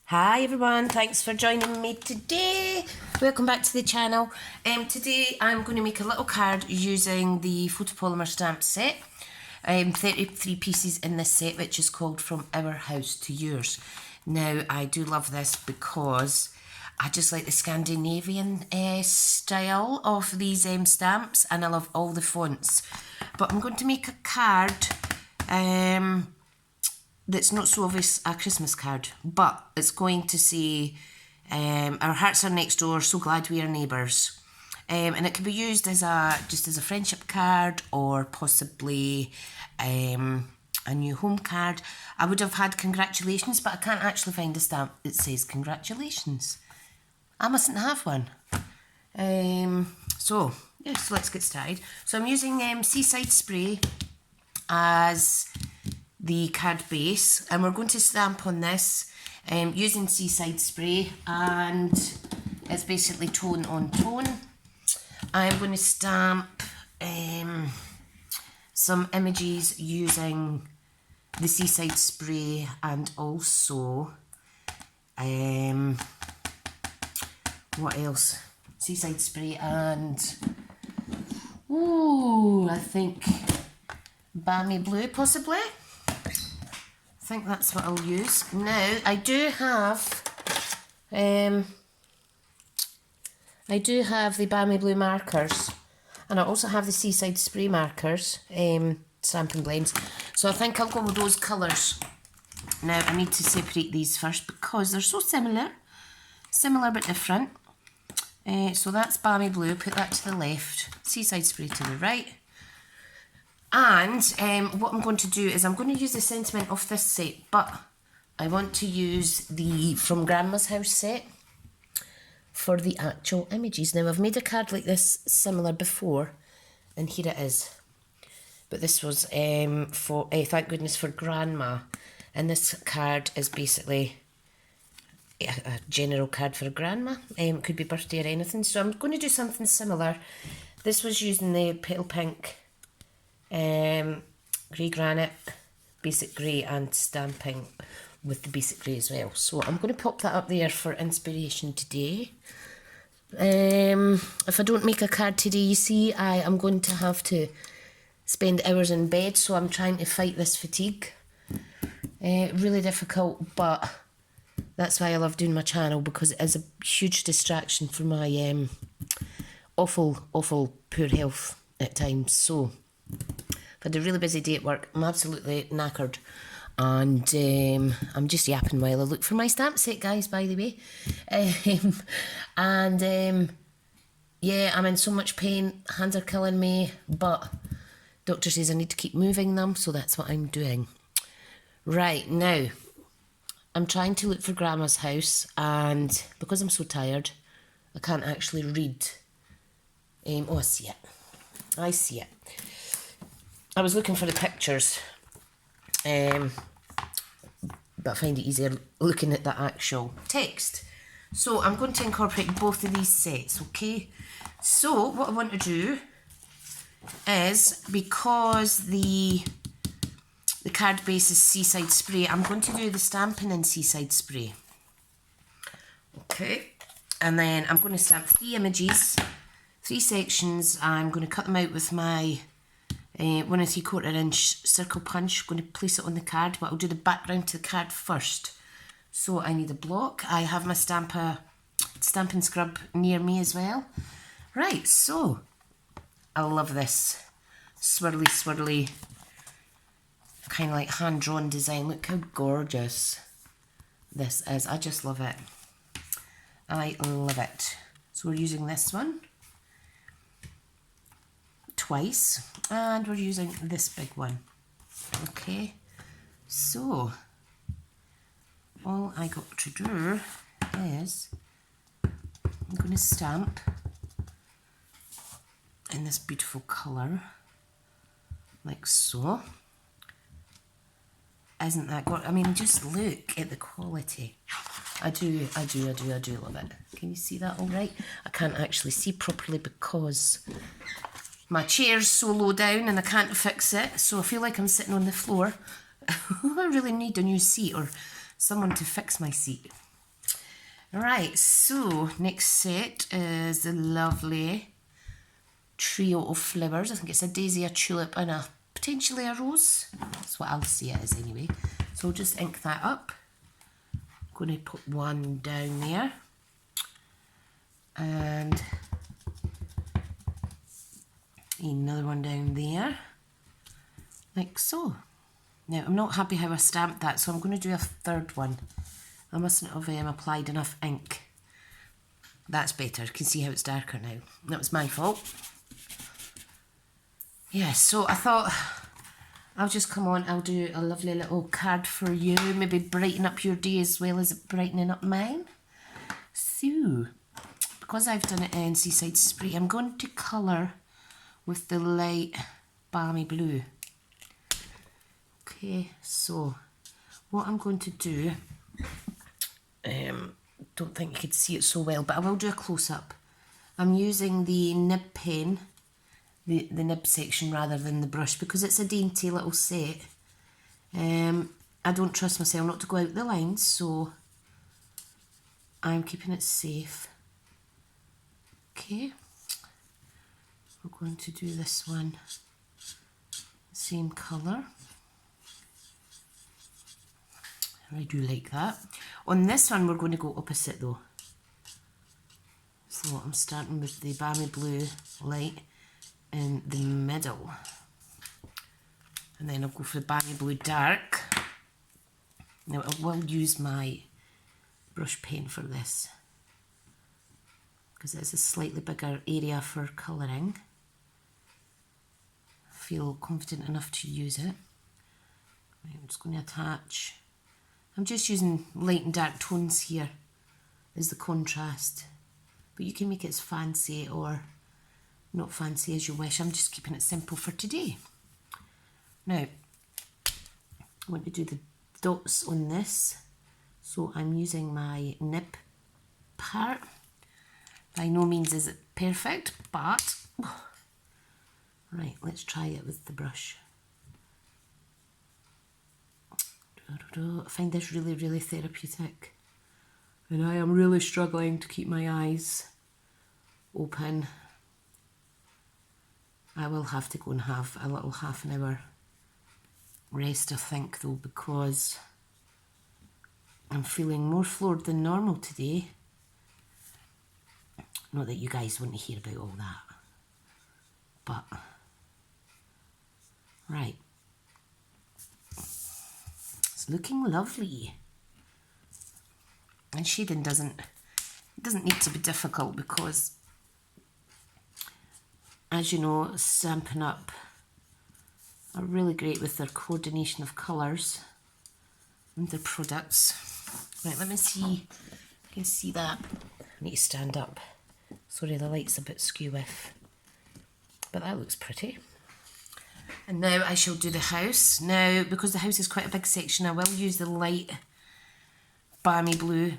Hi everyone, thanks for joining me today. Welcome back to the channel. Today I'm going to make a little card using the photopolymer stamp set. 33 pieces in this set, which is called From Our House to Yours. Now I do love this because I just like the Scandinavian style of these stamps, and I love all the fonts. But I'm going to make a card that's not so obvious a Christmas card, but it's going to say our hearts are next door, so glad we are neighbours. And it can be used as just as a friendship card, or possibly a new home card. I would have had congratulations, but I can't actually find a stamp that says congratulations. I mustn't have one. So let's get started. So I'm using Seaside Spray as the card base, and we're going to stamp on this using Seaside Spray, and it's basically tone on tone. I'm going to stamp some images using the Seaside Spray, and also what else? Seaside Spray and I think Balmy Blue possibly. I think that's what I'll use. Now I do have the Balmy Blue markers, and I also have the Seaside Spray markers, Stampin' Blends. So I think I'll go with those colours. Now I need to separate these first because they're so similar but different. So that's Balmy Blue, put that to the left, Seaside Spray to the right. And what I'm going to do is I'm going to use the sentiment of this set, but I want to use the From Grandma's House set for the actual images. Now I've made a card like this similar before, and here it is. But this was for thank goodness for Grandma, and this card is basically a general card for Grandma. It could be birthday or anything. So I'm going to do something similar. This was using the Petal Pink, grey granite, basic grey, and stamping with the basic grey as well. So I'm going to pop that up there for inspiration today. If I don't make a card today, you see, I am going to have to spend hours in bed, so I'm trying to fight this fatigue. Really difficult, but that's why I love doing my channel, because it is a huge distraction for my awful poor health at times. So I've had a really busy day at work. I'm absolutely knackered, and I'm just yapping while I look for my stamp set, guys, by the way. Yeah, I'm in so much pain, hands are killing me, but doctor says I need to keep moving them, so that's what I'm doing. Right, now I'm trying to look for Grandma's house, and because I'm so tired I can't actually read. Oh, I see it. I was looking for the pictures, but I find it easier looking at the actual text. So I'm going to incorporate both of these sets, okay? So what I want to do is, because the card base is Seaside Spray, I'm going to do the stamping in Seaside Spray. Okay, and then I'm going to stamp 3 images, 3 sections. I'm going to cut them out with my 1 3/4 inch circle punch. I'm going to place it on the card, but I'll do the background to the card first. So I need a block. I have my Stampin' Scrub near me as well. Right, so I love this swirly, kind of like hand-drawn design. Look how gorgeous this is. I just love it. I love it. So we're using this one twice, and we're using this big one. Okay, so all I got to do is I'm going to stamp in this beautiful colour, like so. Isn't that good? I mean, just look at the quality. I do love it. Can you see that all right? I can't actually see properly because my chair's so low down and I can't fix it, so I feel like I'm sitting on the floor. I really need a new seat or someone to fix my seat. Right, so next set is the lovely trio of flowers. I think it's a daisy, a tulip and a potentially a rose. That's what I'll say it is anyway. So I'll just ink that up. I'm going to put one down there. And another one down there. Like so. Now I'm not happy how I stamped that, so I'm going to do a third one. I mustn't have applied enough ink. That's better. You can see how it's darker now. That was my fault. Yeah, so I thought I'll just come on, I'll do a lovely little card for you, maybe brighten up your day as well as brightening up mine. So, because I've done it in Seaside Spray, I'm going to colour with the light balmy blue. Okay, so what I'm going to do, don't think you could see it so well, but I will do a close-up. I'm using the nib pen, the nib section rather than the brush, because it's a dainty little set. I don't trust myself not to go out the lines, so I'm keeping it safe. Okay, we're going to do this one, same colour. I do like that. On this one we're going to go opposite though. So I'm starting with the balmy blue light in the middle. And then I'll go for the balmy blue dark. Now I will use my brush pen for this, because it's a slightly bigger area for colouring. I feel confident enough to use it. Right, I'm just going to attach. I'm just using light and dark tones here as the contrast, but you can make it as fancy or not fancy as you wish. I'm just keeping it simple for today. Now, I want to do the dots on this, so I'm using my nib part. By no means is it perfect, but right, let's try it with the brush. I find this really, really therapeutic, and I am really struggling to keep my eyes open. I will have to go and have a little half an hour rest, I think, though, because I'm feeling more floored than normal today. Not that you guys want to hear about all that, but right. It's looking lovely. And shading doesn't need to be difficult, because as you know, Stampin'Up are really great with their coordination of colours and their products. Right, let me see if you can see that. I need to stand up. Sorry, the light's a bit skew with, but that looks pretty. And now I shall do the house. Now, because the house is quite a big section, I will use the light balmy blue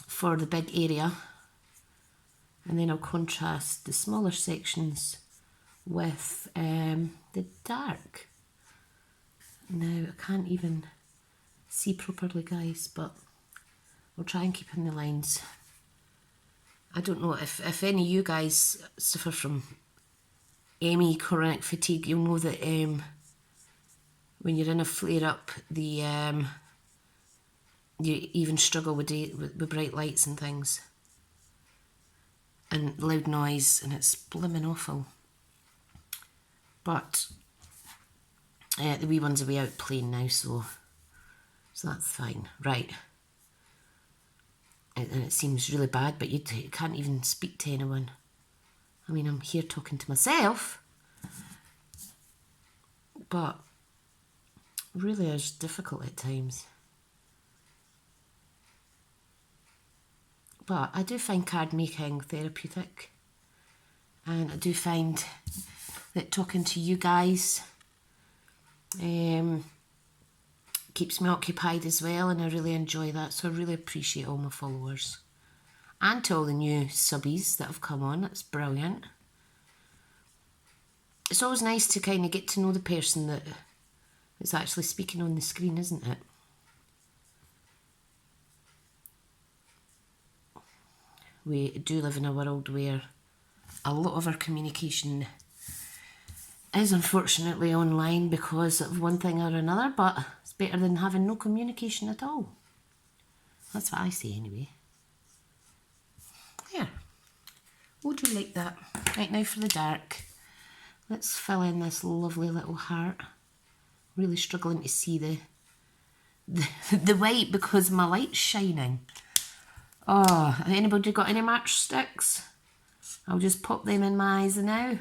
for the big area. And then I'll contrast the smaller sections with the dark. Now, I can't even see properly, guys, but I'll try and keep in the lines. I don't know if any of you guys suffer from ME chronic fatigue, you'll know that when you're in a flare-up, you even struggle with bright lights and things, and loud noise, and it's blimmin' awful. But the wee one's away out playing now, so that's fine. Right. And it seems really bad, but you can't even speak to anyone. I mean, I'm here talking to myself, but really is difficult at times. But I do find card making therapeutic, and I do find that talking to you guys keeps me occupied as well, and I really enjoy that, so I really appreciate all my followers. And to all the new subbies that have come on, that's brilliant. It's always nice to kind of get to know the person that is actually speaking on the screen, isn't it? we do live in a world where a lot of our communication is unfortunately online because of one thing or another, but it's better than having no communication at all. That's what I say anyway. There. Would you like that? Right, now for the dark. Let's fill in this lovely little heart. Really struggling to see the white because my light's shining. Oh, anybody got any matchsticks? I'll just pop them in my eyes now.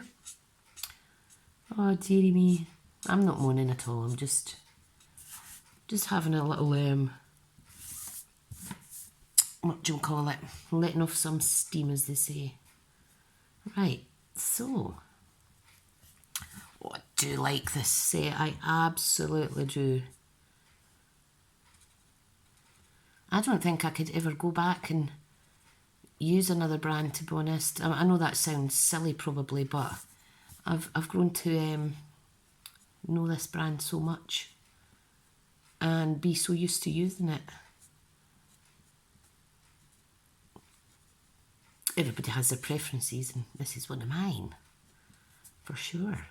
Oh, dearie me. I'm not moaning at all. I'm just having a little, what do you call it? Letting off some steam, as they say. Right, so. Oh, I do like this set. I absolutely do. I don't think I could ever go back and use another brand, to be honest. I know that sounds silly probably, but I've grown to know this brand so much and be so used to using it. Everybody has their preferences and this is one of mine, for sure.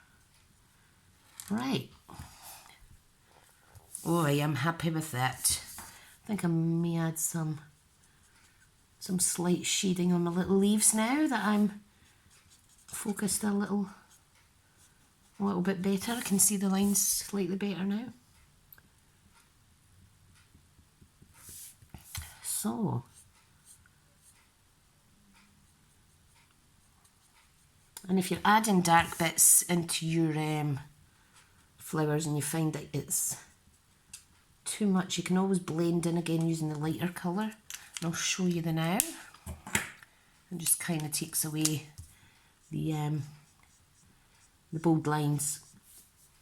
Right. Oh, I am happy with that. I think I may add some slight shading on my little leaves now that I'm focused a little bit better. I can see the lines slightly better now. So, and if you're adding dark bits into your flowers and you find that it's too much, you can always blend in again using the lighter colour. And I'll show you the now. It just kind of takes away the bold lines.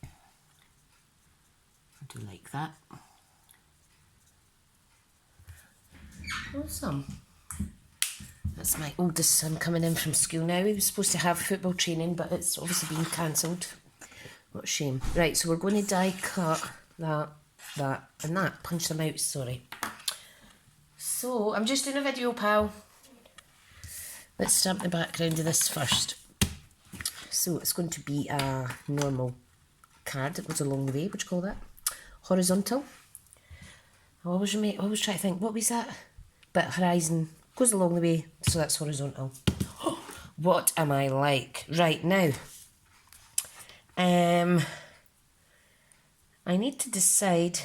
I do like that. Awesome. That's my oldest son coming in from school now. He was supposed to have football training, but it's obviously been cancelled. What a shame. Right, so we're going to die cut that, and that. Punch them out, sorry. So, I'm just doing a video, pal. Let's stamp the background of this first. So, it's going to be a normal card that goes along the way. What do you call that? Horizontal. I always try to think, what was that? But horizon goes along the way, so that's horizontal. What am I like? Right, now. I need to decide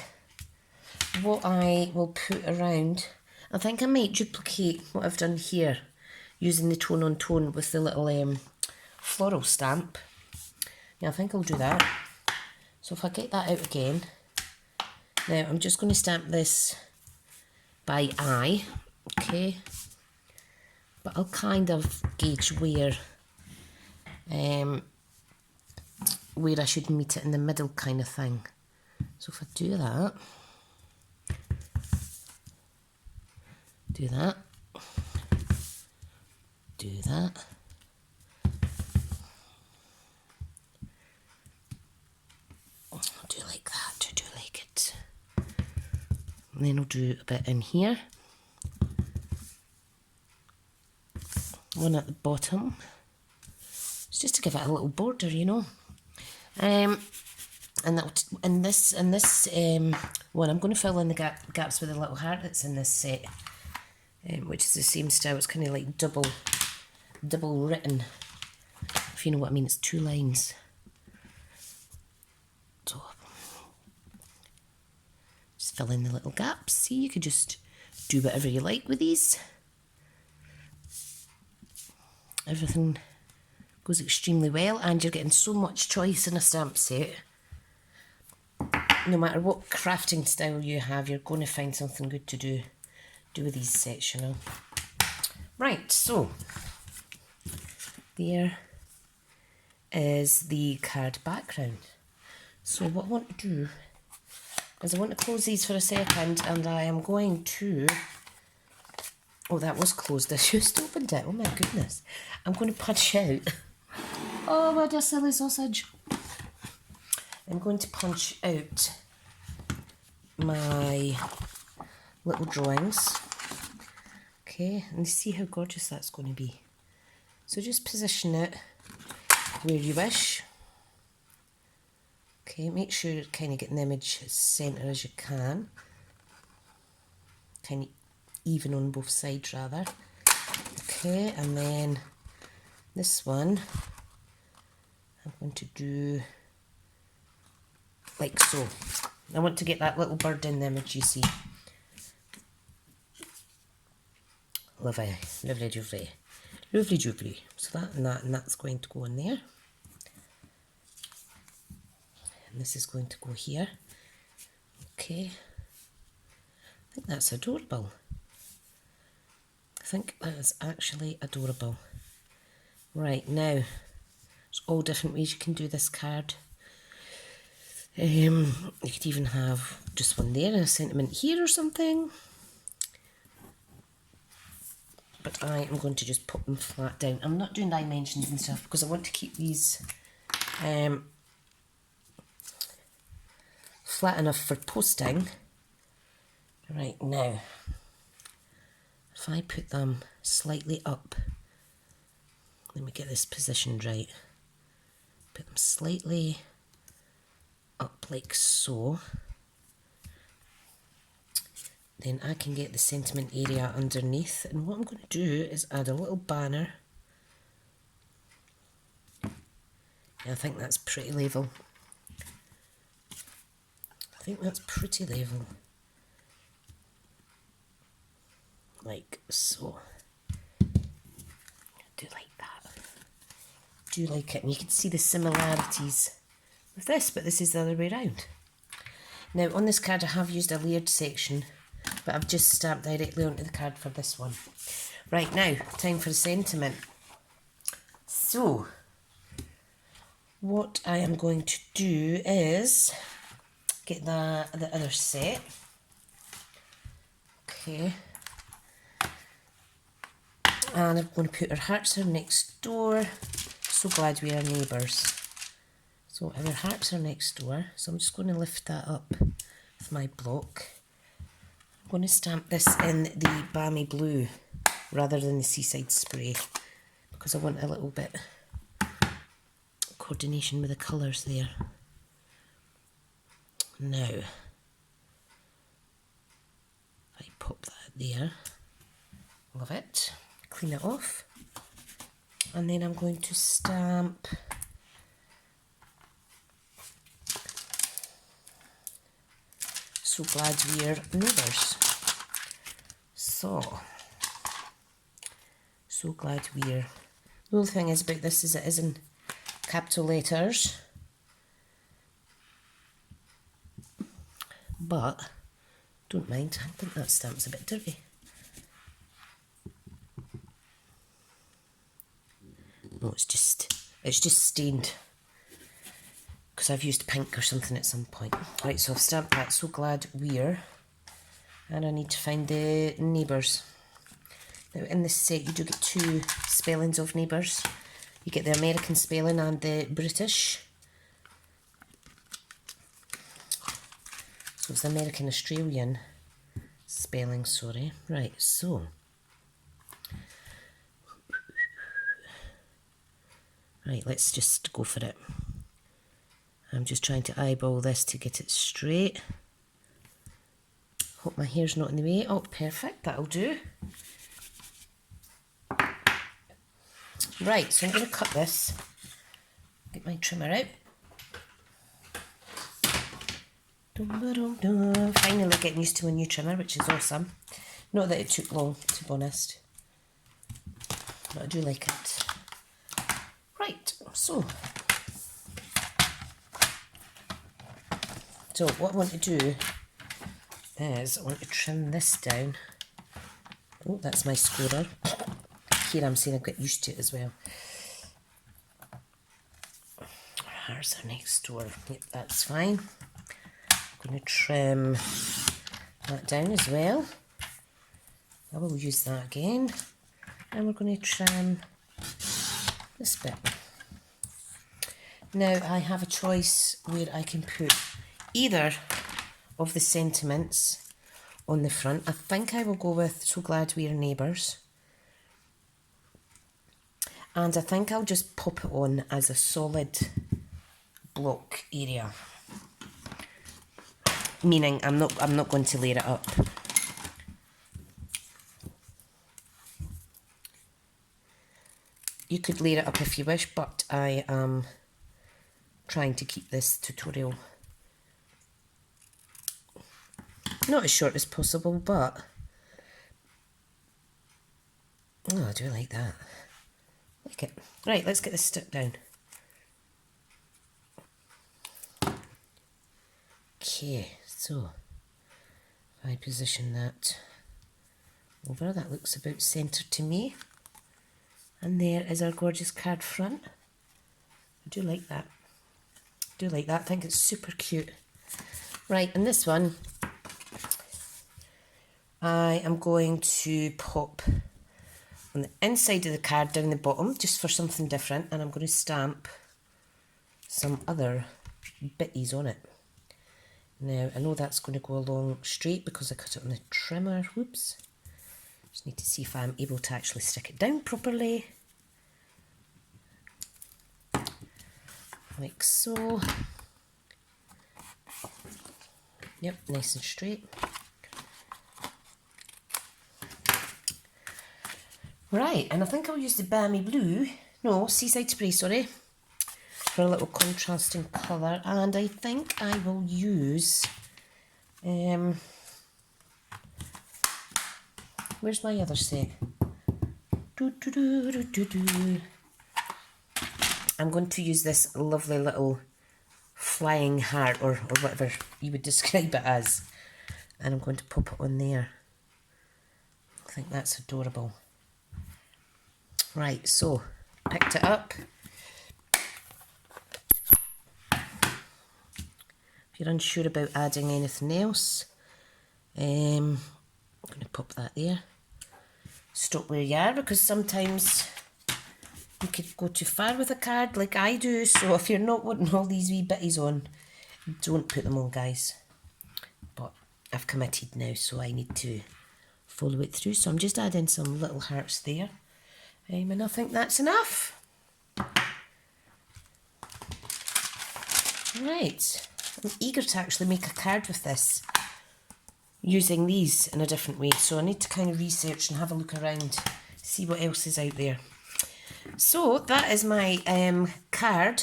what I will put around. I think I might duplicate what I've done here using the tone on tone with the little floral stamp. Yeah, I think I'll do that. So if I get that out again, now I'm just going to stamp this by eye, okay? But I'll kind of gauge where I should meet it in the middle kind of thing. So if I do that, do that, do that, I do like that, I do like it. And then I'll do a bit in here, one at the bottom. It's just to give it a little border, you know. And that in this one, I'm going to fill in the gaps with a little heart that's in this set, which is the same style. It's kind of like double written, if you know what I mean. It's 2 lines. So just fill in the little gaps. See, you could just do whatever you like with these. Everything goes extremely well, and you're getting so much choice in a stamp set. No matter what crafting style you have, you're going to find something good to do with these sets, you know. Right, so there is the card background. So what I want to do is I want to close these for a second, and I am going to... Oh, that was closed. I just opened it. Oh my goodness. I'm going to punch out... Oh, what a silly sausage. I'm going to punch out my little drawings. Okay, and see how gorgeous that's going to be. So just position it where you wish. Okay, make sure you're kind of getting the image as centre as you can. Kind of even on both sides rather. Okay, and then this one I'm going to do like so. I want to get that little bird in the image, you see. Lovely, lovely jubbly. Lovely jubbly. So that and that's going to go in there. And this is going to go here. Okay. I think that's adorable. I think that is actually adorable. Right, now, there's all different ways you can do this card. You could even have just one there and a sentiment here or something. But I am going to just put them flat down. I'm not doing dimensions and stuff because I want to keep these flat enough for posting. Right, now, if I put them slightly up, let me get this positioned right. Put them slightly up like so. Then I can get the sentiment area underneath, and what I'm going to do is add a little banner. Yeah, I think that's pretty level. I think that's pretty level. Like so. I do like that. Do like it, and you can see the similarities with this, but this is the other way around. Now on this card I have used a layered section, but I've just stamped directly onto the card for this one. Right, now, time for the sentiment. So, what I am going to do is get the other set. Okay. And I'm going to put our hearts are next door. So glad we are neighbours. So our hearts are next door. So I'm just going to lift that up with my block. I'm going to stamp this in the balmy blue rather than the seaside spray because I want a little bit coordination with the colours there. Now, if I pop that there, love it, clean it off, and then I'm going to stamp So glad we're neighbours. So glad we're... The only thing is about this is it is in capital letters, but don't mind, I think that stamp's a bit dirty. No, it's just stained because I've used pink or something at some point. Right, so I've stamped that, so glad we're, and I need to find the neighbours. Now in this set you do get two spellings of neighbours. You get the American spelling and the British. So it's the American Australian spelling, sorry. Right, so right, let's just go for it. I'm just trying to eyeball this to get it straight. Hope my hair's not in the way. Oh, perfect, that'll do. Right, so I'm going to cut this. Get my trimmer out. Finally getting used to a new trimmer, which is awesome. Not that it took long, to be honest, but I do like it. Right, so what I want to do is I want to trim this down. Oh, that's my scorer. Here I'm saying I've got used to it as well. Here's our next door. Yep, that's fine. I'm going to trim that down as well. I will use that again. And we're going to trim this bit. Now I have a choice where I can put either of the sentiments on the front. I think I will go with So Glad We're Neighbours. And I think I'll just pop it on as a solid block area. Meaning I'm not going to layer it up. You could layer it up if you wish, but I am trying to keep this tutorial not as short as possible, but oh, I do like that. Like it. Right, let's get this stuck down. Okay, so if I position that over, that looks about centred to me. And there is our gorgeous card front. I do like that. I think it's super cute. Right, and this one, I am going to pop on the inside of the card down the bottom, just for something different, and I'm going to stamp some other bitties on it. Now, I know that's going to go along straight because I cut it on the trimmer. Whoops. Just need to see if I'm able to actually stick it down properly. Like so. Yep, nice and straight. Right, and I think I'll use the Balmy Blue, no, Seaside Spray, sorry, for a little contrasting colour. And I think I will use, where's my other set? I'm going to use this lovely little flying heart, or whatever you would describe it as. And I'm going to pop it on there. I think that's adorable. Right, so, picked it up. If you're unsure about adding anything else, I'm going to pop that there. Stop where you are, because sometimes you could go too far with a card like I do. So if you're not wanting all these wee bitties on, don't put them on, guys. But I've committed now, so I need to follow it through. So I'm just adding some little hearts there. And I think that's enough. Right, I'm eager to actually make a card with this, using these in a different way. So I need to kind of research and have a look around, see what else is out there. So that is my card.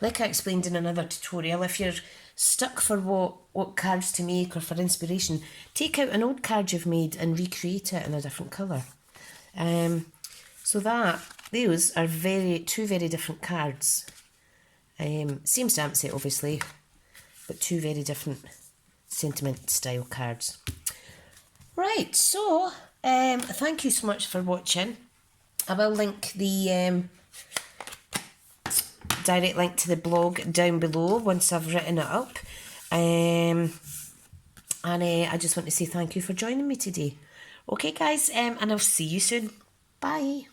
Like I explained in another tutorial, if you're stuck for what cards to make or for inspiration, take out an old card you've made and recreate it in a different colour. So those are two very different cards. Same stamp set obviously, but two very different sentiment style cards. Right, so thank you so much for watching. I will link the direct link to the blog down below once I've written it up. I just want to say thank you for joining me today. Okay guys, and I'll see you soon. Bye.